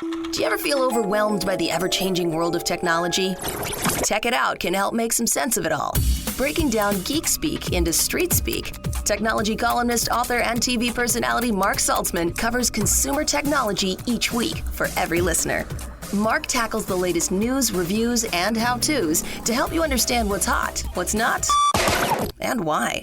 Do you ever feel overwhelmed by the ever-changing world of technology? Tech It Out can help make some sense of it all. Breaking down geek speak into street speak, technology columnist, author, and TV personality Mark Saltzman covers consumer technology each week for every listener. Mark tackles the latest news, reviews, and how-tos to help you understand what's hot, what's not, and why.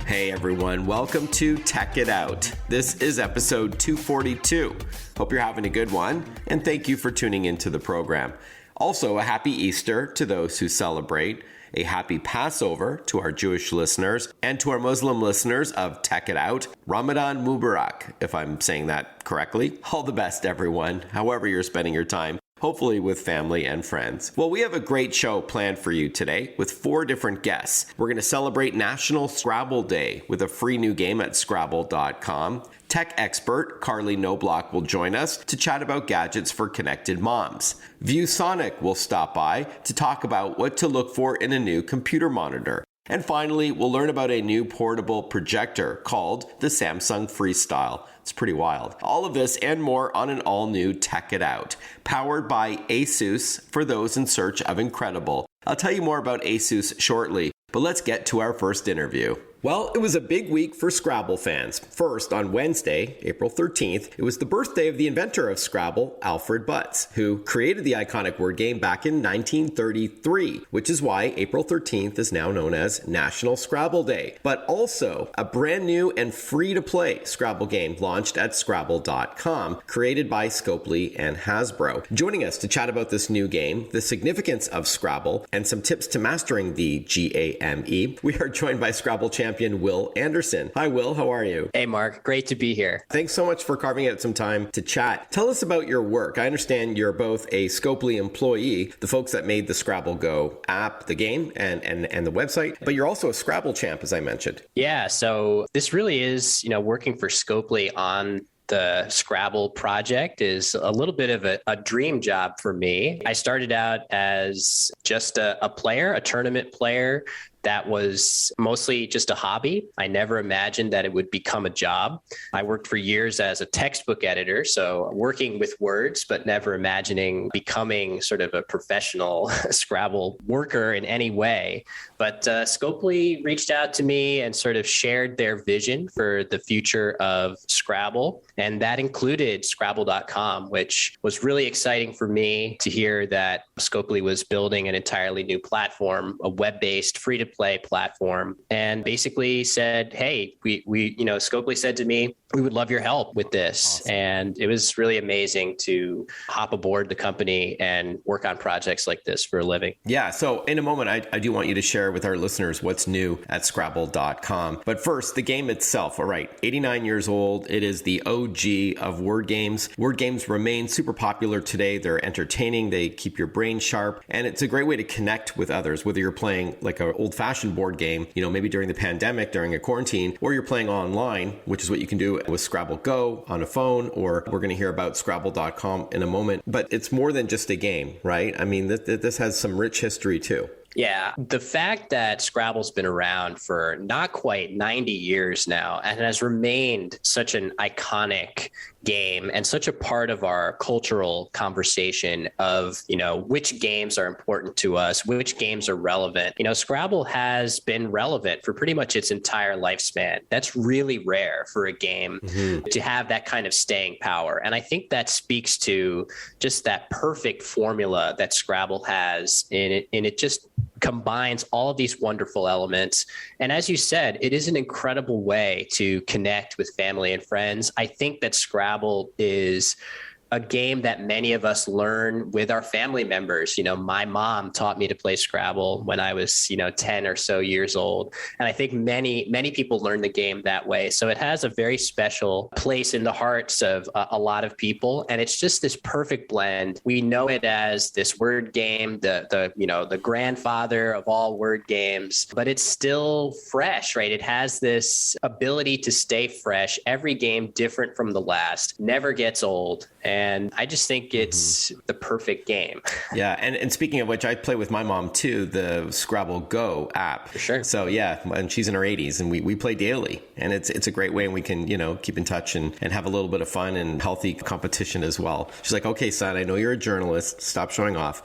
Hey everyone, welcome to Tech It Out. This is episode 242. Hope you're having a good one, and thank you for tuning into the program. Also, a happy Easter to those who celebrate, a happy Passover to our Jewish listeners, and to our Muslim listeners of Tech It Out, Ramadan Mubarak, if I'm saying that correctly. All the best, everyone, however you're spending your time. Hopefully with family and friends. Well, we have a great show planned for you today with 4 different guests. We're going to celebrate National Scrabble Day with a free new game at Scrabble.com. Tech expert Carley Knobloch will join us to chat about gadgets for connected moms. ViewSonic will stop by to talk about what to look for in a new computer monitor. And finally, we'll learn about a new portable projector called the Samsung Freestyle. It's pretty wild. All of this and more on an all-new Tech It Out, powered by ASUS for those in search of incredible. I'll tell you more about ASUS shortly, but let's get to our first interview. Well, it was a big week for Scrabble fans. First, on Wednesday, April 13th, it was the birthday of the inventor of Scrabble, Alfred Butts, who created the iconic word game back in 1933, which is why April 13th is now known as National Scrabble Day. But also, a brand new and free-to-play Scrabble game launched at Scrabble.com, created by Scopely and Hasbro. Joining us to chat about this new game, the significance of Scrabble, and some tips to mastering the GAME, we are joined by Scrabble champion Will Anderson. Hi, Will. How are you? Hey, Mark. Great to be here. Thanks so much for carving out some time to chat. Tell us about your work. I understand you're both a Scopely employee, the folks that made the Scrabble Go app, the game, and the website, but you're also a Scrabble champ, as I mentioned. Yeah, so this really is, working for Scopely on the Scrabble project is a little bit of a dream job for me. I started out as just a player, a tournament player. That was mostly just a hobby. I never imagined that it would become a job. I worked for years as a textbook editor, so working with words, but never imagining becoming sort of a professional Scrabble worker in any way. But Scopely reached out to me and sort of shared their vision for the future of Scrabble. And that included Scrabble.com, which was really exciting for me to hear that Scopely was building an entirely new platform, a web-based, free-to-play platform, and basically said, hey, we Scopely said to me, we would love your help with this. Awesome. And it was really amazing to hop aboard the company and work on projects like this for a living. Yeah. So in a moment, I do want you to share with our listeners what's new at Scrabble.com. But first, the game itself. All right. 89 years old. It is the OG of word games. Word games remain super popular today. They're entertaining. They keep your brain sharp. And it's a great way to connect with others, whether you're playing like an old-fashioned board game, maybe during the pandemic, during a quarantine, or you're playing online, which is what you can do with Scrabble Go on a phone, or we're going to hear about Scrabble.com in a moment. But it's more than just a game, right? I mean, this has some rich history too. Yeah, the fact that Scrabble's been around for not quite 90 years now and has remained such an iconic game and such a part of our cultural conversation of, which games are important to us, which games are relevant. Scrabble has been relevant for pretty much its entire lifespan. That's really rare for a game to have that kind of staying power. And I think that speaks to just that perfect formula that Scrabble has in it. And it just combines all of these wonderful elements. And as you said, it is an incredible way to connect with family and friends. I think that Scrabble is a game that many of us learn with our family members. My mom taught me to play Scrabble when I was, 10 or so years old. And I think many people learn the game that way. So it has a very special place in the hearts of a lot of people. And it's just this perfect blend. We know it as this word game, the grandfather of all word games, but it's still fresh, right? It has this ability to stay fresh. Every game different from the last, never gets old. And I just think it's the perfect game. Yeah. And speaking of which, I play with my mom too, the Scrabble Go app. For sure. So yeah, and she's in her 80s and we play daily, and it's a great way, and we can, keep in touch and have a little bit of fun and healthy competition as well. She's like, okay, son, I know you're a journalist. Stop showing off.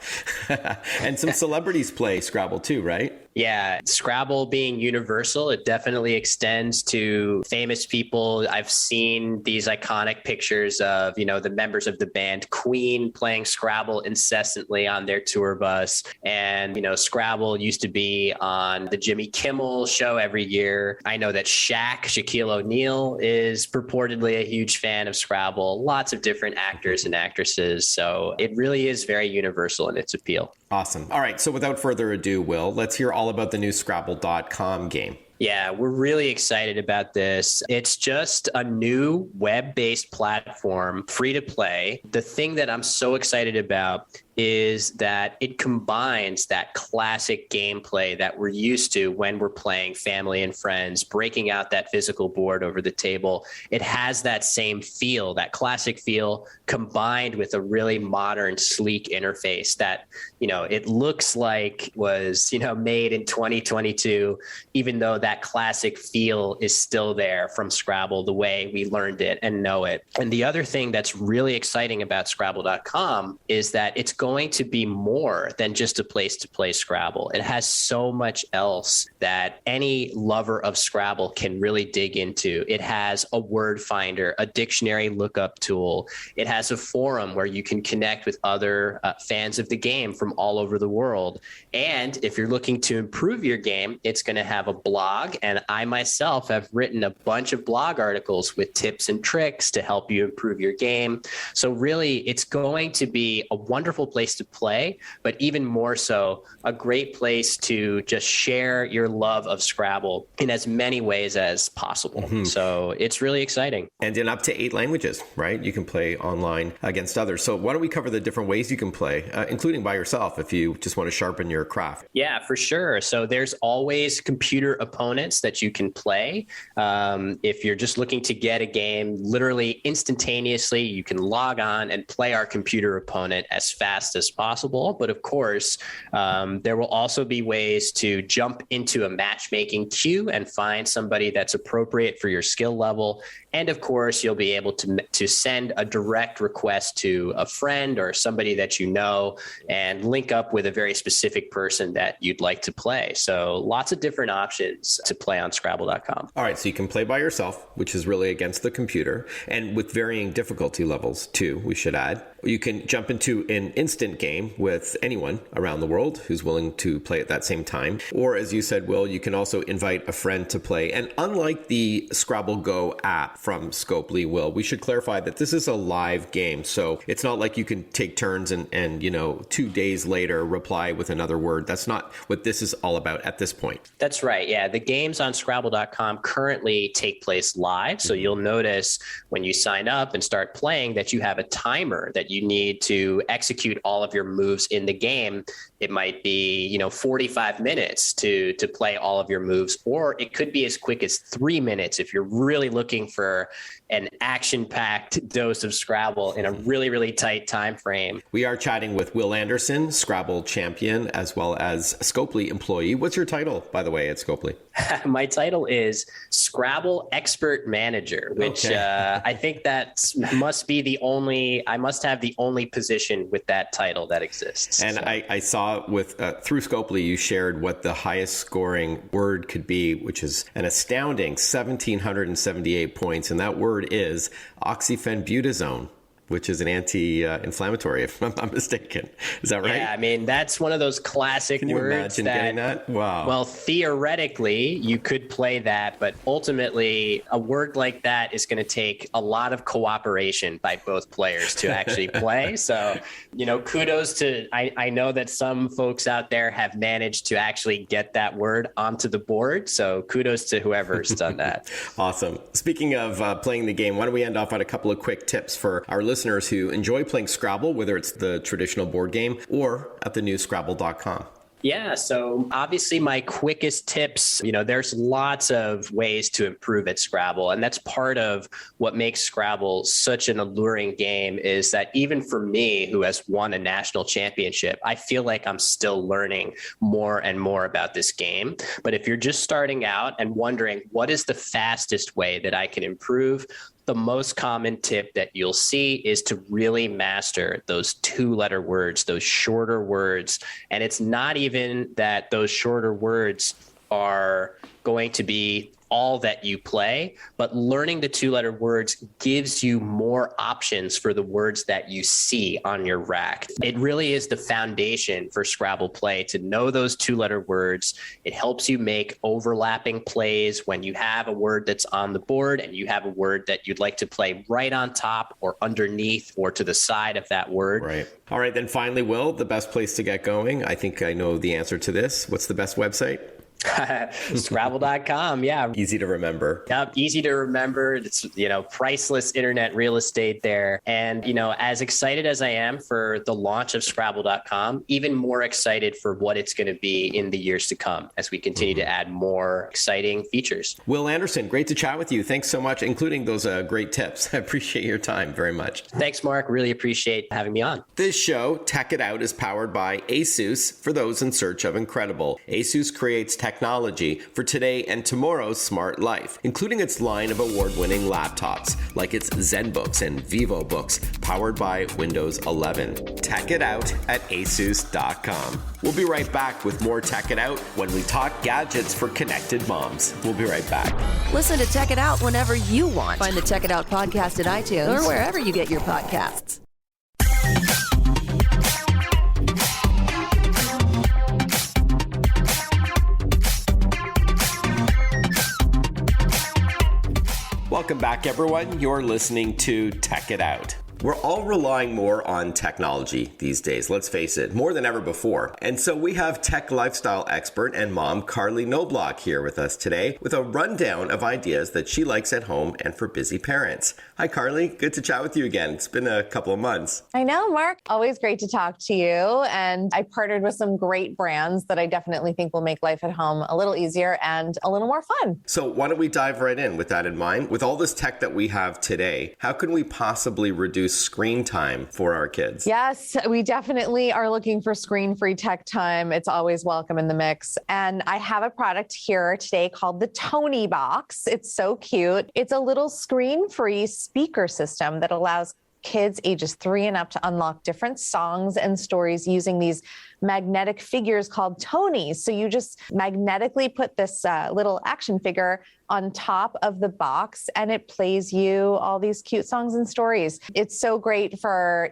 And some celebrities play Scrabble too, right? Yeah, Scrabble being universal, it definitely extends to famous people. I've seen these iconic pictures of, the members of the band Queen playing Scrabble incessantly on their tour bus. And, Scrabble used to be on the Jimmy Kimmel show every year. I know that Shaquille O'Neal is purportedly a huge fan of Scrabble, lots of different actors and actresses. So it really is very universal in its appeal. Awesome. All right. So without further ado, Will, let's hear all about the new Scrabble.com game. Yeah, we're really excited about this. It's just a new web-based platform, free to play. The thing that I'm so excited about is that it combines that classic gameplay that we're used to when we're playing family and friends, breaking out that physical board over the table. It has that same feel, that classic feel, combined with a really modern, sleek interface that, it looks like was, made in 2022, even though that classic feel is still there from Scrabble, the way we learned it and know it. And the other thing that's really exciting about Scrabble.com is that it's going to be more than just a place to play Scrabble. It has so much else that any lover of Scrabble can really dig into. It has a word finder, a dictionary lookup tool. It has a forum where you can connect with other fans of the game from all over the world. And if you're looking to improve your game, it's going to have a blog. And I myself have written a bunch of blog articles with tips and tricks to help you improve your game. So really, it's going to be a wonderful place to play, but even more so, a great place to just share your love of Scrabble in as many ways as possible. So it's really exciting. And in up to 8 languages, right? You can play online against others. So why don't we cover the different ways you can play, including by yourself if you just want to sharpen your craft? Yeah, for sure. So there's always computer opponents that you can play. If you're just looking to get a game literally instantaneously, you can log on and play our computer opponent as fast as possible. But of course, there will also be ways to jump into a matchmaking queue and find somebody that's appropriate for your skill level. And of course, you'll be able to send a direct request to a friend or somebody that you know and link up with a very specific person that you'd like to play. So lots of different options to play on Scrabble.com. All right, so you can play by yourself, which is really against the computer, and with varying difficulty levels too, we should add. You can jump into an instant game with anyone around the world who's willing to play at that same time. Or as you said, Will, you can also invite a friend to play. And unlike the Scrabble Go app from Scopely, Will, we should clarify that this is a live game. So it's not like you can take turns and 2 days later reply with another word. That's not what this is all about at this point. That's right. Yeah. The games on Scrabble.com currently take place live. So you'll notice when you sign up and start playing that you have a timer that you need to execute all of your moves in the game. It might be, 45 minutes to play all of your moves, or it could be as quick as 3 minutes if you're really looking for an action-packed dose of Scrabble in a really, really tight time frame. We are chatting with Will Anderson, Scrabble champion, as well as Scopely employee. What's your title, by the way, at Scopely? My title is Scrabble Expert Manager, which I think that must be I must have the only position with that title that exists. And so. I saw through Scopely, you shared what the highest scoring word could be, which is an astounding 1,778 points. And that word is oxyphenbutazone, which is an anti-inflammatory, if I'm not mistaken. Is that right? Yeah, I mean, that's one of those classic Can you words imagine getting that? Wow. Well, theoretically, you could play that, but ultimately, a word like that is going to take a lot of cooperation by both players to actually play. So, kudos to, I know that some folks out there have managed to actually get that word onto the board. So kudos to whoever's done that. Awesome. Speaking of playing the game, why don't we end off on a couple of quick tips for our listeners who enjoy playing Scrabble, whether it's the traditional board game or at the new Scrabble.com. Yeah, so obviously my quickest tips, there's lots of ways to improve at Scrabble. And that's part of what makes Scrabble such an alluring game, is that even for me, who has won a national championship, I feel like I'm still learning more and more about this game. But if you're just starting out and wondering what is the fastest way that I can improve, the most common tip that you'll see is to really master those 2-letter words, those shorter words. And it's not even that those shorter words are going to be all that you play, but learning the 2-letter words gives you more options for the words that you see on your rack. It really is the foundation for Scrabble play to know those 2-letter words. It helps you make overlapping plays when you have a word that's on the board and you have a word that you'd like to play right on top or underneath or to the side of that word. Right. All right, then finally, Will, the best place to get going. I think I know the answer to this. What's the best website? Scrabble.com. Yeah. Easy to remember. Yep. Easy to remember. It's, priceless internet real estate there. And, as excited as I am for the launch of Scrabble.com, even more excited for what it's going to be in the years to come as we continue to add more exciting features. Will Anderson, great to chat with you. Thanks so much, including those great tips. I appreciate your time very much. Thanks, Mark. Really appreciate having me on. This show, Tech It Out, is powered by ASUS for those in search of incredible. ASUS creates technology for today and tomorrow's smart life, including its line of award-winning laptops, like its ZenBooks and VivoBooks, powered by Windows 11. Tech it out at asus.com. We'll be right back with more Tech It Out when we talk gadgets for connected moms. We'll be right back. Listen to Tech It Out whenever you want. Find the Tech It Out podcast at iTunes or wherever you get your podcasts. Welcome back, everyone. You're listening to Tech It Out. We're all relying more on technology these days, let's face it, more than ever before. And so we have tech lifestyle expert and mom Carley Knobloch here with us today with a rundown of ideas that she likes at home and for busy parents. Hi, Carley. Good to chat with you again. It's been a couple of months. I know, Mark. Always great to talk to you. And I partnered with some great brands that I definitely think will make life at home a little easier and a little more fun. So why don't we dive right in with that in mind? With all this tech that we have today, how can we possibly reduce screen time for our kids? Yes, we definitely are looking for screen-free tech time. It's always welcome in the mix. And I have a product here today called the Tony Box. It's so cute. It's a little screen-free speaker system that allows kids ages 3 and up to unlock different songs and stories using these magnetic figures called Tonys. So you just magnetically put this little action figure on top of the box and it plays you all these cute songs and stories. It's so great for,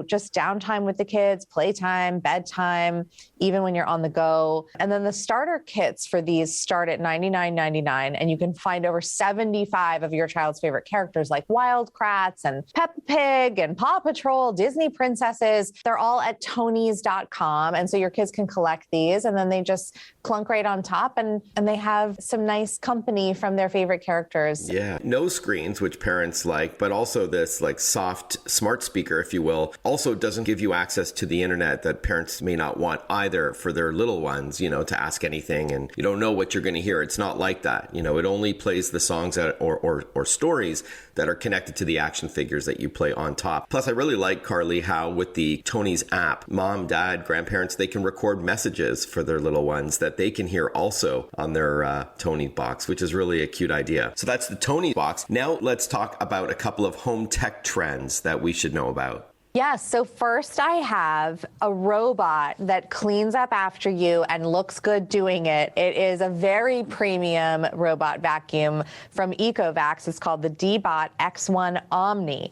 just downtime with the kids, playtime, bedtime, even when you're on the go. And then the starter kits for these start at $99.99, and you can find over 75 of your child's favorite characters like Wild Kratts and Peppa Pig and Paw Patrol, Disney princesses. They're all at tonys.com. And so your kids can collect these and then they just clunk right on top and they have some nice company from their favorite characters. Yeah, no screens, which parents like, but also this like soft smart speaker, if you will, also doesn't give you access to the internet that parents may not want either for their little ones, to ask anything and you don't know what you're going to hear. It's not like that. It only plays the songs or stories that are connected to the action figures that you play on top. Plus, I really like, Carley, how with the Tonys app, mom, dad, grandparents, they can record messages for their little ones that they can hear also on their Tony box, which is really a cute idea. So that's the Tony box. Now let's talk about a couple of home tech trends that we should know about. Yes. So first I have a robot that cleans up after you and looks good doing it. It is a very premium robot vacuum from Ecobee. It's called the D-Bot X1 Omni.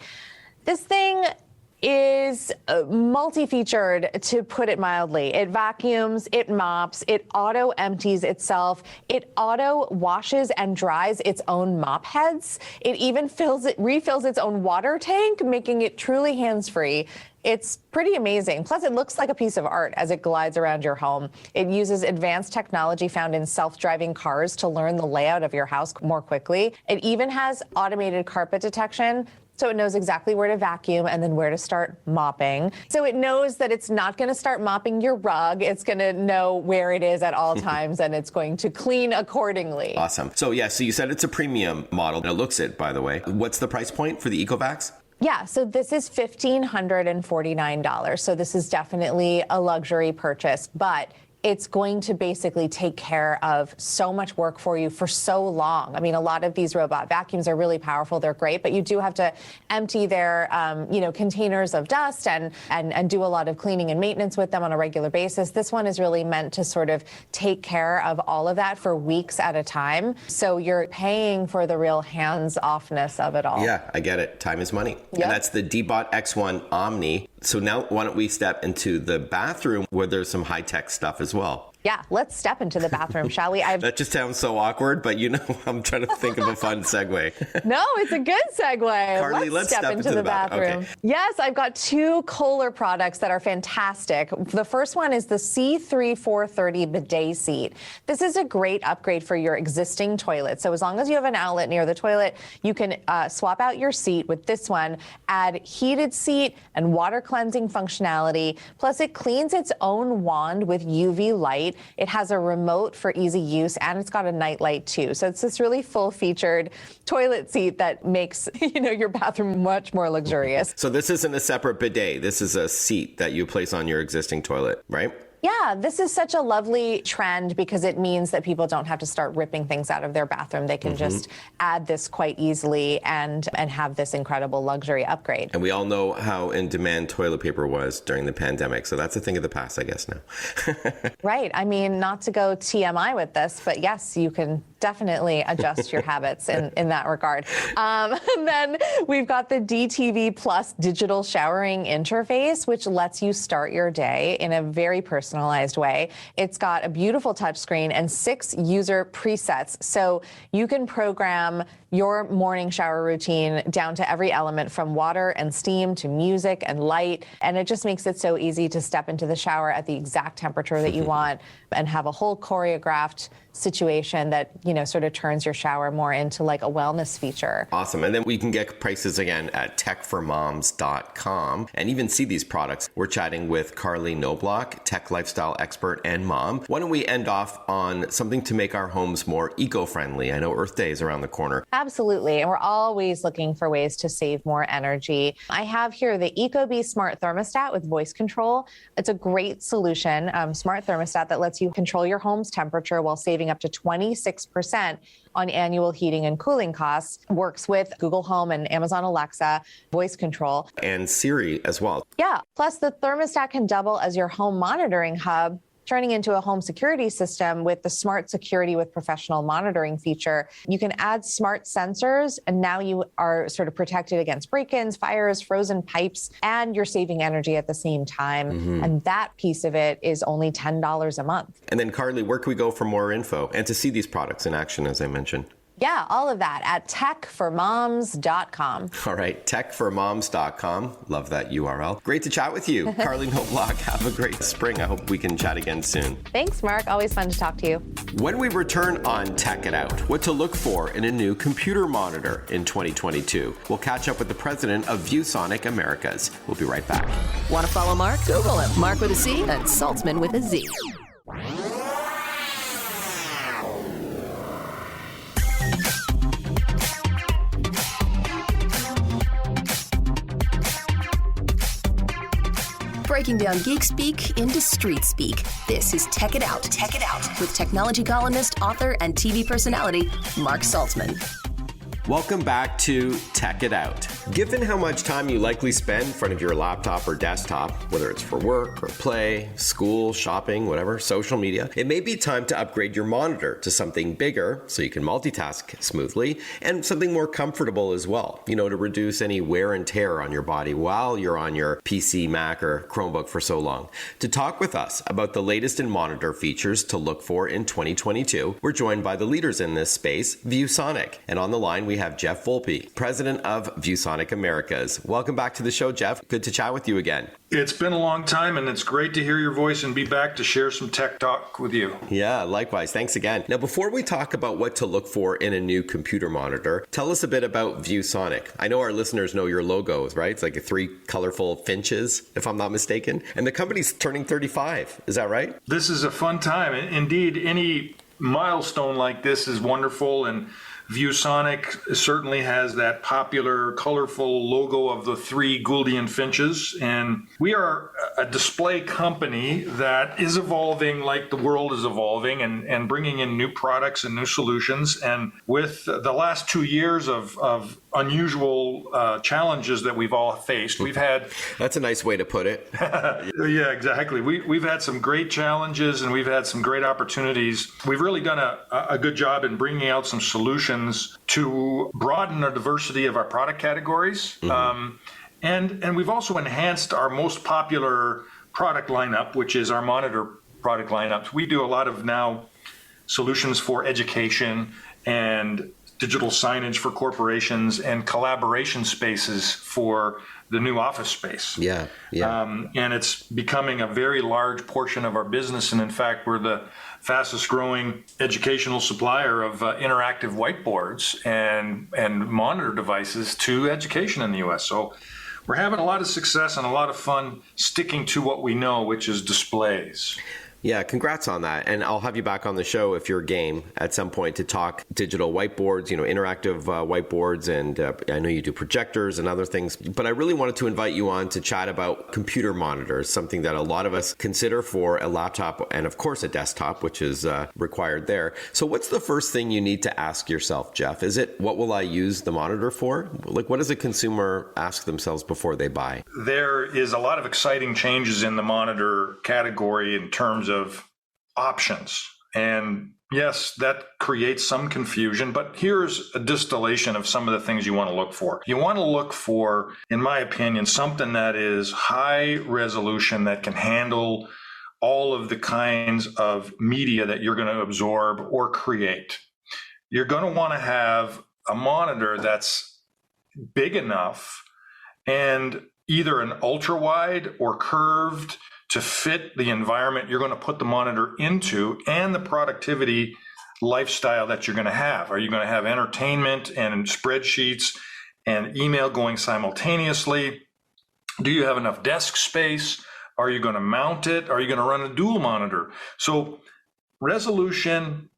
This thing is multi-featured, to put it mildly. It vacuums, it mops, it auto empties itself, it auto washes and dries its own mop heads. It even refills its own water tank, making it truly hands-free. It's pretty amazing. Plus, it looks like a piece of art as it glides around your home. It uses advanced technology found in self-driving cars to learn the layout of your house more quickly. It even has automated carpet detection. So it knows exactly where to vacuum and then where to start mopping. So it knows that it's not going to start mopping your rug. It's going to know where it is at all times, and it's going to clean accordingly. Awesome. So you said it's a premium model. And it looks it, by the way. What's the price point for the Ecovacs? Yeah, so this is $1,549. So this is definitely a luxury purchase, but it's going to basically take care of so much work for you for so long. I mean, a lot of these robot vacuums are really powerful. They're great, but you do have to empty their, containers of dust and do a lot of cleaning and maintenance with them on a regular basis. This one is really meant to sort of take care of all of that for weeks at a time. So you're paying for the real hands-offness of it all. Yeah, I get it. Time is money. Yep. And that's the Dbot X1 Omni. So now why don't we step into the bathroom where there's some high-tech stuff as well. Yeah, let's step into the bathroom, shall we? That just sounds so awkward, but I'm trying to think of a fun segue. No, it's a good segue. Carly, let's step into the bathroom. Okay. Yes, I've got two Kohler products that are fantastic. The first one is the C3430 bidet seat. This is a great upgrade for your existing toilet. So as long as you have an outlet near the toilet, you can swap out your seat with this one, add heated seat and water cleansing functionality. Plus, it cleans its own wand with UV light. It has a remote for easy use, and it's got a night light too. So it's this really full-featured toilet seat that makes your bathroom much more luxurious. So this isn't a separate bidet. This is a seat that you place on your existing toilet, right? Yeah, this is such a lovely trend because it means that people don't have to start ripping things out of their bathroom. They can just add this quite easily and have this incredible luxury upgrade. And we all know how in demand toilet paper was during the pandemic. So that's a thing of the past, I guess, now. Right. I mean, not to go TMI with this, but yes, you can definitely adjust your habits in that regard. And then we've got the DTV Plus digital showering interface, which lets you start your day in a very personalized way. It's got a beautiful touchscreen and 6 user presets. So you can program your morning shower routine down to every element from water and steam to music and light. And it just makes it so easy to step into the shower at the exact temperature that you want and have a whole choreographed situation that, sort of turns your shower more into like a wellness feature. Awesome. And then we can get prices again at techformoms.com and even see these products. We're chatting with Carley Knobloch, tech lifestyle expert and mom. Why don't we end off on something to make our homes more eco-friendly? I know Earth Day is around the corner. Absolutely. And we're always looking for ways to save more energy. I have here the Ecobee smart thermostat with voice control. It's a great solution, smart thermostat that lets you control your home's temperature while saving up to 26% on annual heating and cooling costs. Works with Google Home and Amazon Alexa voice control. And Siri as well. Yeah. Plus, the thermostat can double as your home monitoring hub, turning into a home security system with the Smart Security with Professional Monitoring feature. You can add smart sensors, and now you are sort of protected against break-ins, fires, frozen pipes, and you're saving energy at the same time. And that piece of it is only $10 a month. And then, Carly, where can we go for more info and to see these products in action, as I mentioned? Yeah, all of that at techformoms.com. All right, techformoms.com. Love that URL. Great to chat with you. Carley Knobloch, have a great spring. I hope we can chat again soon. Thanks, Mark. Always fun to talk to you. When we return on Tech It Out, what to look for in a new computer monitor in 2022. We'll catch up with the president of ViewSonic Americas. We'll be right back. Want to follow Mark? Google him. Mark with a C and Saltzman with a Z. Breaking down geek speak into street speak. This is Tech It Out. Tech It Out with technology columnist, author, and TV personality Mark Saltzman. Welcome back to Tech It Out. Given how much time you likely spend in front of your laptop or desktop, whether it's for work or play, school, shopping, whatever, social media, it may be time to upgrade your monitor to something bigger so you can multitask smoothly and something more comfortable as well, to reduce any wear and tear on your body while you're on your PC, Mac, or Chromebook for so long. To talk with us about the latest in monitor features to look for in 2022, we're joined by the leaders in this space, ViewSonic. And on the line, we have Jeff Volpe, president of ViewSonic ViewSonic Americas. Welcome back to the show, Jeff. Good to chat with you again. It's been a long time, and it's great to hear your voice and be back to share some tech talk with you. Yeah, likewise. Thanks again. Now, before we talk about what to look for in a new computer monitor, tell us a bit about ViewSonic. I know our listeners know your logo, right? It's like 3 colorful finches, if I'm not mistaken. And the company's turning 35. Is that right? This is a fun time. Indeed, any milestone like this is wonderful, and ViewSonic certainly has that popular, colorful logo of the 3 Gouldian finches. And we are a display company that is evolving like the world is evolving and bringing in new products and new solutions. And with the last 2 years of unusual challenges that we've all faced, we've had... That's a nice way to put it. Yeah, exactly. We've had some great challenges and we've had some great opportunities. We've really done a good job in bringing out some solutions to broaden the diversity of our product categories. Mm-hmm. And we've also enhanced our most popular product lineup, which is our monitor product lineup. We do a lot of now solutions for education and digital signage for corporations and collaboration spaces for the new office space. Yeah. And it's becoming a very large portion of our business. And in fact, we're the fastest growing educational supplier of interactive whiteboards and monitor devices to education in the U.S. So we're having a lot of success and a lot of fun sticking to what we know, which is displays. Yeah, congrats on that. And I'll have you back on the show if you're game at some point to talk digital whiteboards, interactive whiteboards. And I know you do projectors and other things. But I really wanted to invite you on to chat about computer monitors, something that a lot of us consider for a laptop and, of course, a desktop, which is required there. So what's the first thing you need to ask yourself, Jeff? Is it, what will I use the monitor for? Like, what does a consumer ask themselves before they buy? There is a lot of exciting changes in the monitor category in terms of options. And yes, that creates some confusion, but here's a distillation of some of the things you want to look for. You want to look for, in my opinion, something that is high resolution, that can handle all of the kinds of media that you're going to absorb or create. You're going to want to have a monitor that's big enough and either an ultra wide or curved to fit the environment you're going to put the monitor into and the productivity lifestyle that you're going to have. Are you going to have entertainment and spreadsheets and email going simultaneously? Do you have enough desk space? Are you going to mount it? Are you going to run a dual monitor? So resolution,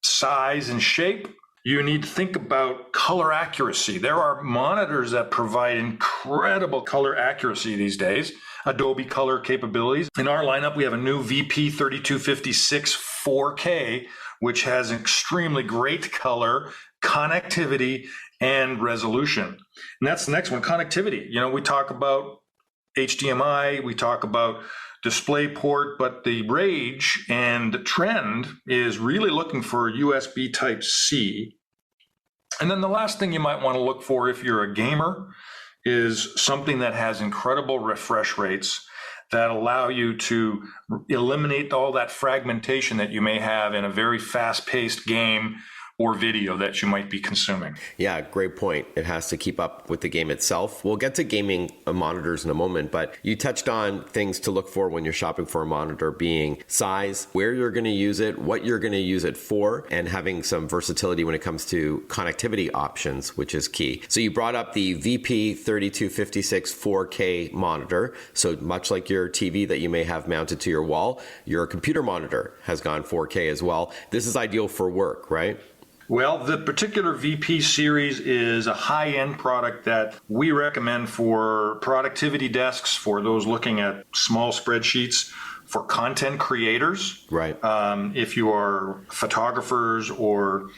size, and shape. You need to think about color accuracy. There are monitors that provide incredible color accuracy these days. Adobe color capabilities. In our lineup, we have a new VP3256 4K, which has extremely great color, connectivity, and resolution. And that's the next one, connectivity. We talk about HDMI, we talk about DisplayPort, but the rage and the trend is really looking for USB Type-C. And then the last thing you might want to look for if you're a gamer is something that has incredible refresh rates that allow you to eliminate all that fragmentation that you may have in a very fast-paced game or video that you might be consuming. Yeah, great point. It has to keep up with the game itself. We'll get to gaming monitors in a moment, but you touched on things to look for when you're shopping for a monitor being size, where you're going to use it, what you're going to use it for, and having some versatility when it comes to connectivity options, which is key. So you brought up the VP3256 4K monitor. So much like your TV that you may have mounted to your wall, your computer monitor has gone 4K as well. This is ideal for work, right? Well, the particular VP series is a high-end product that we recommend for productivity desks, for those looking at small spreadsheets, for content creators. Right. If you are photographers or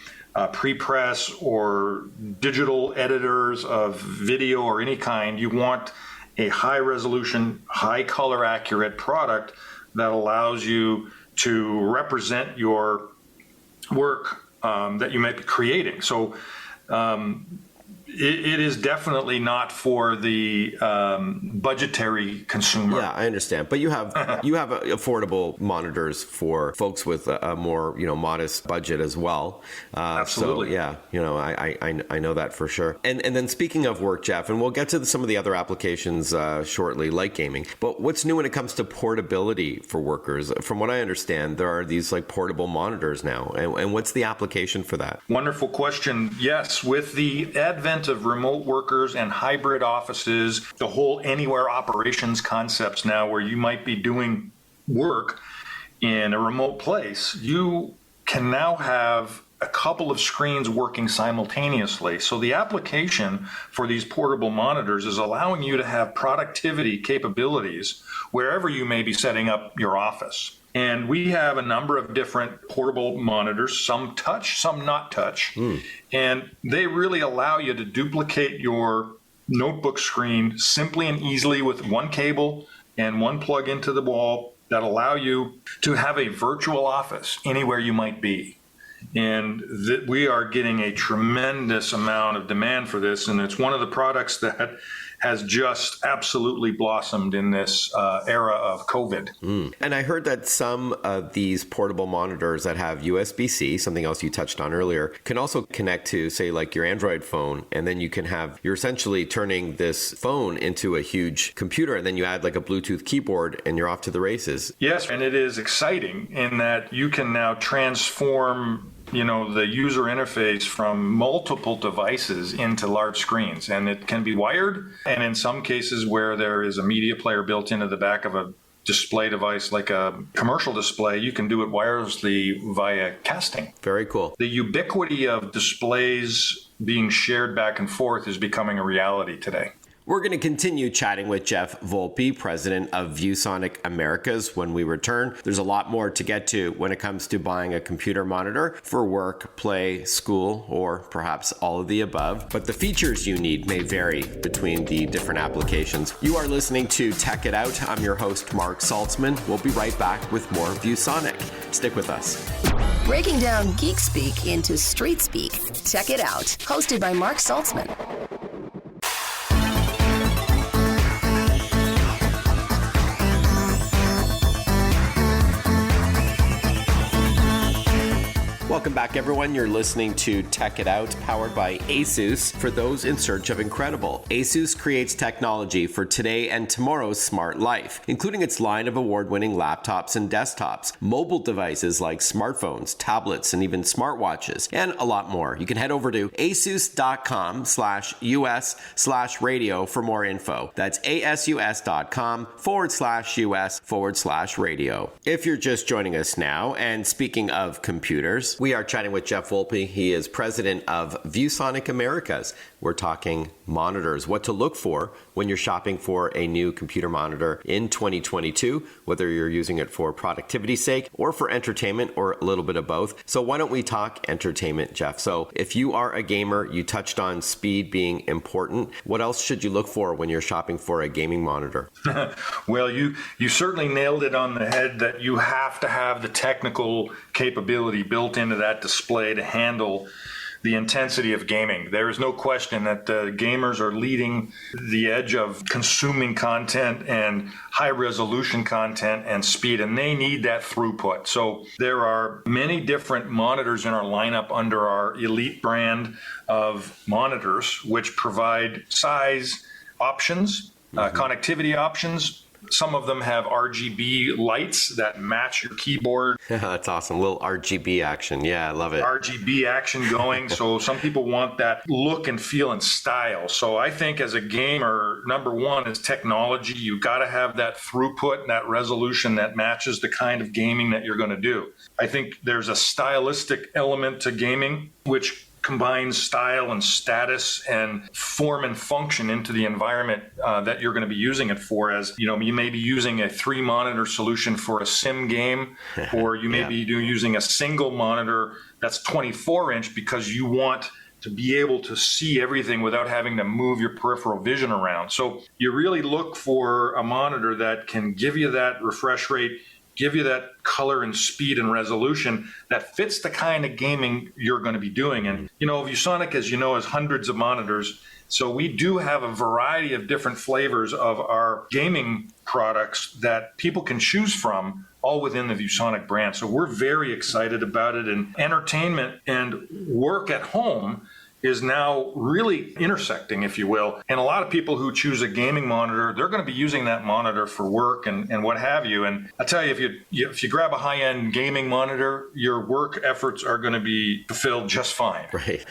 pre-press or digital editors of video or any kind, you want a high-resolution, high-color accurate product that allows you to represent your work that you might be creating. So it is definitely not for the budgetary consumer. Yeah, I understand. But you have affordable monitors for folks with a more modest budget as well. Absolutely. So yeah, I know that for sure. And then speaking of work, Jeff, and we'll get to some of the other applications shortly, like gaming. But what's new when it comes to portability for workers? From what I understand, there are these like portable monitors now. And what's the application for that? Wonderful question. Yes, with the advent of remote workers and hybrid offices, the whole anywhere operations concepts now, where you might be doing work in a remote place, you can now have a couple of screens working simultaneously. So the application for these portable monitors is allowing you to have productivity capabilities wherever you may be setting up your office. And we have a number of different portable monitors, some touch, some not touch. And they really allow you to duplicate your notebook screen simply and easily with one cable and one plug into the wall that allow you to have a virtual office anywhere you might be. And we are getting a tremendous amount of demand for this. And it's one of the products that has just absolutely blossomed in this era of COVID. And I heard that some of these portable monitors that have USB-C, something else you touched on earlier, can also connect to, say, like your Android phone. And then you're essentially turning this phone into a huge computer. And then you add like a Bluetooth keyboard and you're off to the races. Yes, and it is exciting in that you can now transform the user interface from multiple devices into large screens, and it can be wired. And in some cases where there is a media player built into the back of a display device, like a commercial display, you can do it wirelessly via casting. Very cool. The ubiquity of displays being shared back and forth is becoming a reality today. We're going to continue chatting with Jeff Volpe, president of ViewSonic Americas, when we return. There's a lot more to get to when it comes to buying a computer monitor for work, play, school, or perhaps all of the above. But the features you need may vary between the different applications. You are listening to Tech It Out. I'm your host, Mark Saltzman. We'll be right back with more ViewSonic. Stick with us. Breaking down geek speak into street speak. Tech It Out, hosted by Mark Saltzman. Welcome back, everyone. You're listening to Tech It Out, powered by ASUS for those in search of incredible. ASUS creates technology for today and tomorrow's smart life, including its line of award-winning laptops and desktops, mobile devices like smartphones, tablets, and even smartwatches, and a lot more. You can head over to asus.com/US/radio for more info. That's asus.com/US/radio. If you're just joining us now, and speaking of computers, we are chatting with Jeff Volpe. He is president of ViewSonic Americas. We're talking monitors, what to look for when you're shopping for a new computer monitor in 2022, whether you're using it for productivity's sake or for entertainment or a little bit of both. So why don't we talk entertainment, Jeff? So if you are a gamer, you touched on speed being important. What else should you look for when you're shopping for a gaming monitor? Well, you certainly nailed it on the head that you have to have the technical capability built into that display to handle the intensity of gaming. There is no question that gamers are leading the edge of consuming content and high resolution content and speed, and they need that throughput. So there are many different monitors in our lineup under our Elite brand of monitors, which provide size options, connectivity options. Some of them have RGB lights that match your keyboard. That's awesome. A little RGB action. Yeah, I love it. RGB action going. So some people want that look and feel and style. So I think as a gamer, number one is technology. You've got to have that throughput and that resolution that matches the kind of gaming that you're going to do. I think there's a stylistic element to gaming, which combines style and status and form and function into the environment that you're going to be using it for. As you know, you may be using a 3-monitor solution for a sim game, or you may be using a single monitor that's 24-inch because you want to be able to see everything without having to move your peripheral vision around. So you really look for a monitor that can give you that refresh rate give you that color and speed and resolution that fits the kind of gaming you're going to be doing. And, ViewSonic, as you know, has hundreds of monitors. So we do have a variety of different flavors of our gaming products that people can choose from, all within the ViewSonic brand. So we're very excited about it. And entertainment and work at home is now really intersecting, if you will. And a lot of people who choose a gaming monitor, they're going to be using that monitor for work and what have you. And I tell you, if you grab a high-end gaming monitor, your work efforts are going to be fulfilled just fine. Right.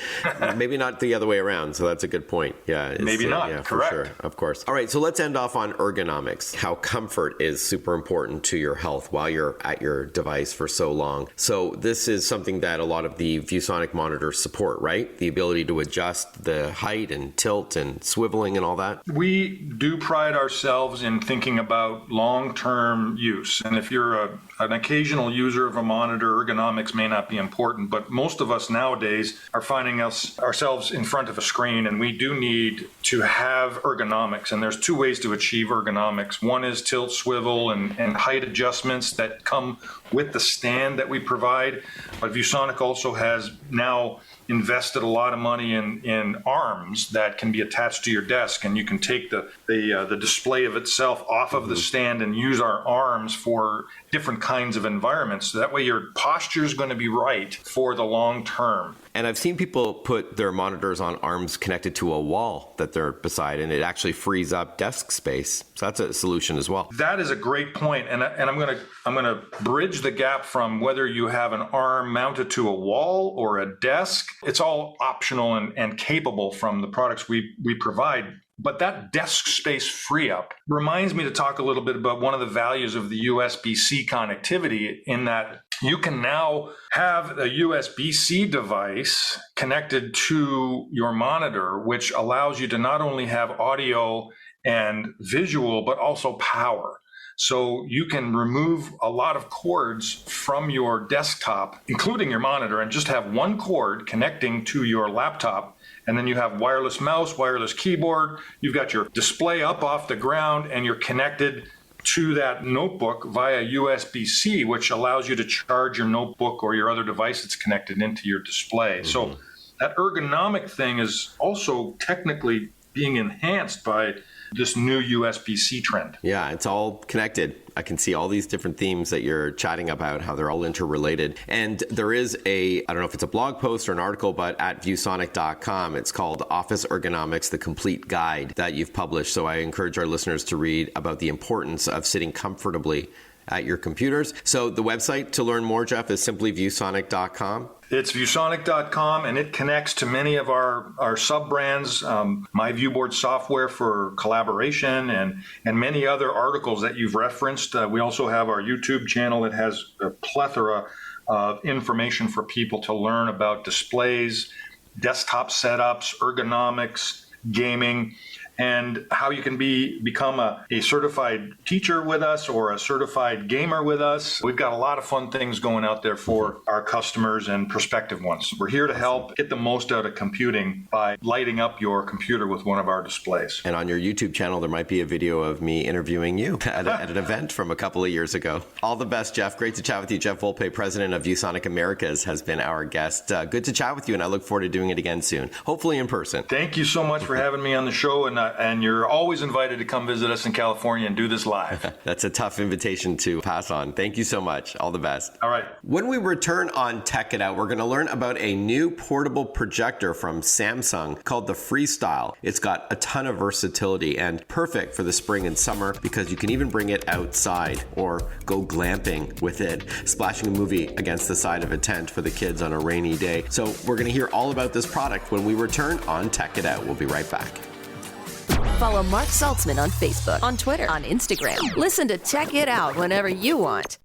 Maybe not the other way around. So that's a good point. Yeah. Maybe not. Yeah, correct. For sure. Of course. All right. So let's end off on ergonomics, how comfort is super important to your health while you're at your device for so long. So this is something that a lot of the ViewSonic monitors support, right? The ability to adjust the height and tilt and swiveling and all that? We do pride ourselves in thinking about long-term use. And if you're an occasional user of a monitor, ergonomics may not be important, but most of us nowadays are finding ourselves in front of a screen, and we do need to have ergonomics. And there's two ways to achieve ergonomics. One is tilt, swivel, and height adjustments that come with the stand that we provide. But ViewSonic also has now invested a lot of money in arms that can be attached to your desk, and you can take the display of itself off of the stand and use our arms for different kinds of environments. So that way your posture is going to be right for the long term. And I've seen people put their monitors on arms connected to a wall that they're beside, and it actually frees up desk space. So that's a solution as well. That is a great point. And I'm going to bridge the gap from whether you have an arm mounted to a wall or a desk. It's all optional and capable from the products we provide. But that desk space free up reminds me to talk a little bit about one of the values of the USB-C connectivity, in that you can now have a USB-C device connected to your monitor, which allows you to not only have audio and visual, but also power. So you can remove a lot of cords from your desktop, including your monitor, and just have one cord connecting to your laptop. And then you have wireless mouse, wireless keyboard. You've got your display up off the ground, and you're connected to that notebook via USB-C, which allows you to charge your notebook or your other device that's connected into your display. Mm-hmm. So that ergonomic thing is also technically being enhanced by this new USB-C trend. Yeah, it's all connected. I can see all these different themes that you're chatting about, how they're all interrelated. And there is I don't know if it's a blog post or an article, but at ViewSonic.com, it's called Office Ergonomics, the Complete Guide, that you've published. So I encourage our listeners to read about the importance of sitting comfortably at your computers. So the website to learn more, Jeff, is simply ViewSonic.com. It's ViewSonic.com, and it connects to many of our sub-brands, My Viewboard software for collaboration, and many other articles that you've referenced. We also have our YouTube channel that has a plethora of information for people to learn about displays, desktop setups, ergonomics, gaming, and how you can become a certified teacher with us or a certified gamer with us. We've got a lot of fun things going out there for our customers and prospective ones. We're here to help get the most out of computing by lighting up your computer with one of our displays. And on your YouTube channel, there might be a video of me interviewing you at an event from a couple of years ago. All the best, Jeff. Great to chat with you. Jeff Volpe, president of ViewSonic Americas, has been our guest. Good to chat with you, and I look forward to doing it again soon, hopefully in person. Thank you so much for having me on the show, and you're always invited to come visit us in California and do this live. That's a tough invitation to pass on. Thank you so much. All the best. All right. When we return on Tech It Out, we're going to learn about a new portable projector from Samsung called the Freestyle. It's got a ton of versatility and perfect for the spring and summer because you can even bring it outside or go glamping with it, splashing a movie against the side of a tent for the kids on a rainy day. So we're going to hear all about this product when we return on Tech It Out. We'll be right back. Follow Mark Saltzman on Facebook, on Twitter, on Instagram. Listen to Tech It Out whenever you want.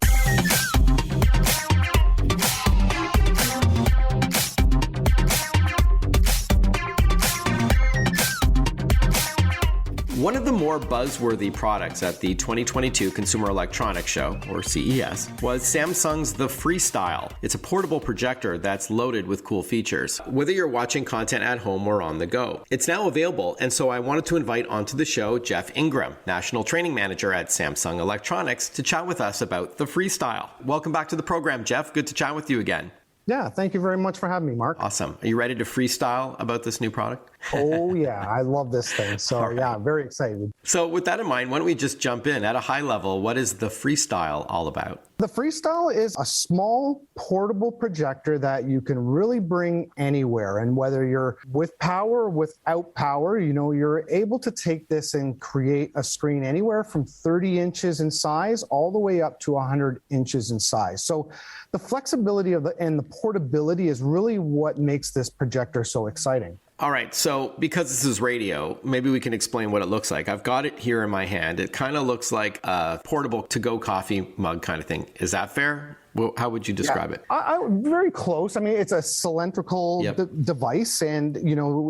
One of the more buzzworthy products at the 2022 Consumer Electronics Show, or CES, was Samsung's the Freestyle. It's a portable projector that's loaded with cool features, whether you're watching content at home or on the go. It's now available, and so I wanted to invite onto the show Jeff Ingram, National Training Manager at Samsung Electronics, to chat with us about the Freestyle. Welcome back to the program, Jeff. Good to chat with you again. Yeah, thank you very much for having me, Mark. Awesome. Are you ready to freestyle about this new product? Oh, yeah. I love this thing. So, right. Yeah, very excited. So with that in mind, why don't we just jump in? At a high level, what is the Freestyle all about? The Freestyle is a small portable projector that you can really bring anywhere. And whether you're with power or without power, you're able to take this and create a screen anywhere from 30 inches in size all the way up to 100 inches in size. So the flexibility and the portability is really what makes this projector so exciting. All right, so because this is radio, maybe we can explain what it looks like. I've got it here in my hand. It kind of looks like a portable to-go coffee mug kind of thing. Is that fair? Well, how would you describe it? Very close. I mean, it's a cylindrical device. And,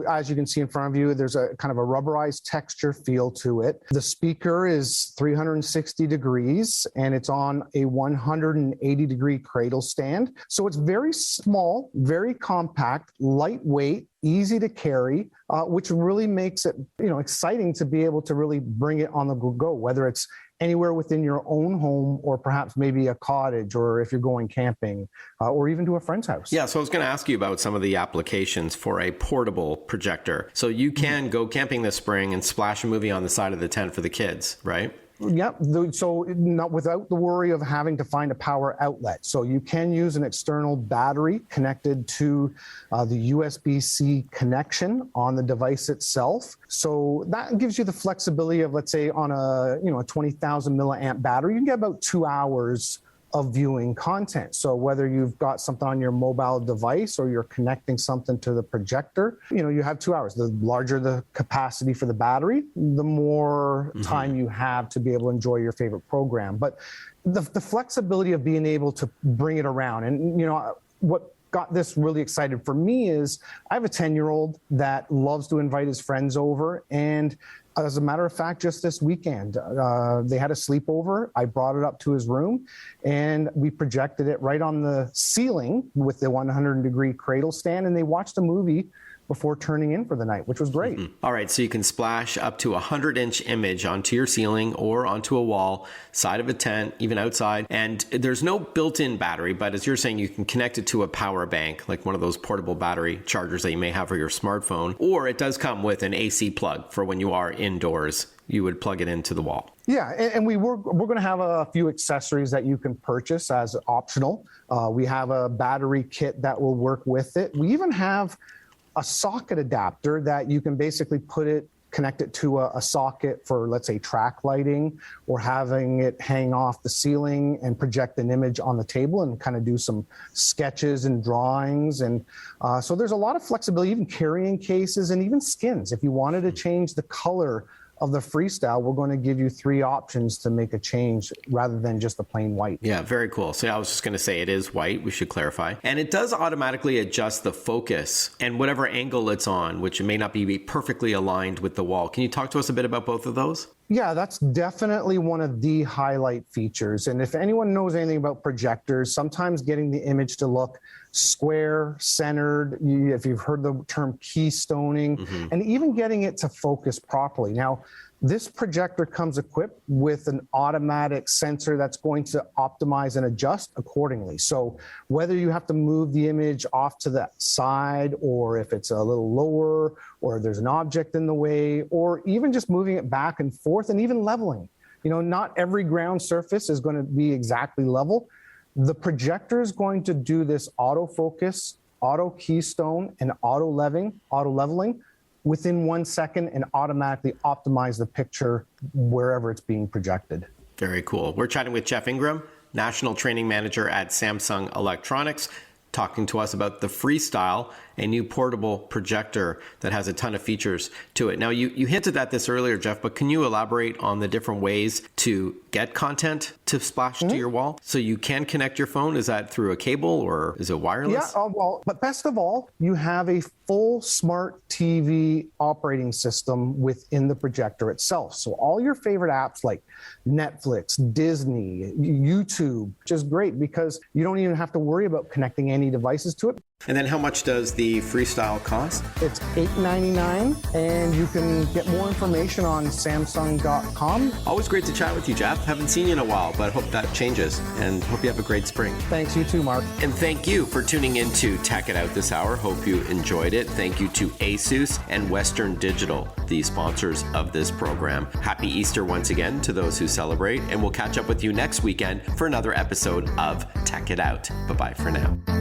as you can see in front of you, there's a kind of a rubberized texture feel to it. The speaker is 360 degrees and it's on a 180 degree cradle stand. So it's very small, very compact, lightweight, easy to carry, which really makes it, exciting to be able to really bring it on the go, whether it's anywhere within your own home or perhaps maybe a cottage, or if you're going camping, or even to a friend's house. Yeah, so I was going to ask you about some of the applications for a portable projector. So you can go camping this spring and splash a movie on the side of the tent for the kids, right? Yep. So not without the worry of having to find a power outlet. So you can use an external battery connected to the USB-C connection on the device itself. So that gives you the flexibility of, let's say, on a 20,000 milliamp battery, you can get about 2 hours of viewing content. So whether you've got something on your mobile device or you're connecting something to the projector, you have 2 hours. The larger the capacity for the battery, the more time you have to be able to enjoy your favorite program. But the flexibility of being able to bring it around, and what got this really excited for me is I have a 10-year-old that loves to invite his friends over, and as a matter of fact, just this weekend, they had a sleepover. I brought it up to his room and we projected it right on the ceiling with the 100-degree cradle stand, and they watched a movie before turning in for the night, which was great. All right, so you can splash up to a 100-inch image onto your ceiling or onto a wall, side of a tent, even outside. And there's no built-in battery, but as you're saying, you can connect it to a power bank, like one of those portable battery chargers that you may have for your smartphone, or it does come with an AC plug for when you are indoors. You would plug it into the wall. Yeah, and we're going to have a few accessories that you can purchase as optional. We have a battery kit that will work with it. We even have a socket adapter that you can basically connect it to a socket for, let's say, track lighting, or having it hang off the ceiling and project an image on the table and kind of do some sketches and drawings. And so there's a lot of flexibility, even carrying cases and even skins. If you wanted to change the color of the Freestyle, we're going to give you 3 options to make a change rather than just the plain white. Yeah, very cool. So I was just going to say it is white. We should clarify. And it does automatically adjust the focus and whatever angle it's on, which may not be perfectly aligned with the wall. Can you talk to us a bit about both of those? Yeah, that's definitely one of the highlight features. And if anyone knows anything about projectors, sometimes getting the image to look square, centered, if you've heard the term keystoning, and even getting it to focus properly. Now, this projector comes equipped with an automatic sensor that's going to optimize and adjust accordingly. So whether you have to move the image off to the side, or if it's a little lower, or there's an object in the way, or even just moving it back and forth, and even leveling. Not every ground surface is going to be exactly level. The projector is going to do this autofocus, auto keystone, and auto leveling within 1 second, and automatically optimize the picture wherever it's being projected. Very cool. We're chatting with Jeff Ingram, National Training Manager at Samsung Electronics, talking to us about the Freestyle a new portable projector that has a ton of features to it. Now, you hinted at this earlier, Jeff, but can you elaborate on the different ways to get content to splash to your wall? So you can connect your phone. Is that through a cable or is it wireless? Yeah, but best of all, you have a full smart TV operating system within the projector itself. So all your favorite apps like Netflix, Disney, YouTube, just great because you don't even have to worry about connecting any devices to it. And then how much does the Freestyle cost? It's $8.99, and you can get more information on Samsung.com. Always great to chat with you, Jeff. Haven't seen you in a while, but hope that changes, and hope you have a great spring. Thanks, you too, Mark. And thank you for tuning in to Tech It Out this hour. Hope you enjoyed it. Thank you to ASUS and Western Digital, the sponsors of this program. Happy Easter once again to those who celebrate, and we'll catch up with you next weekend for another episode of Tech It Out. Bye-bye for now.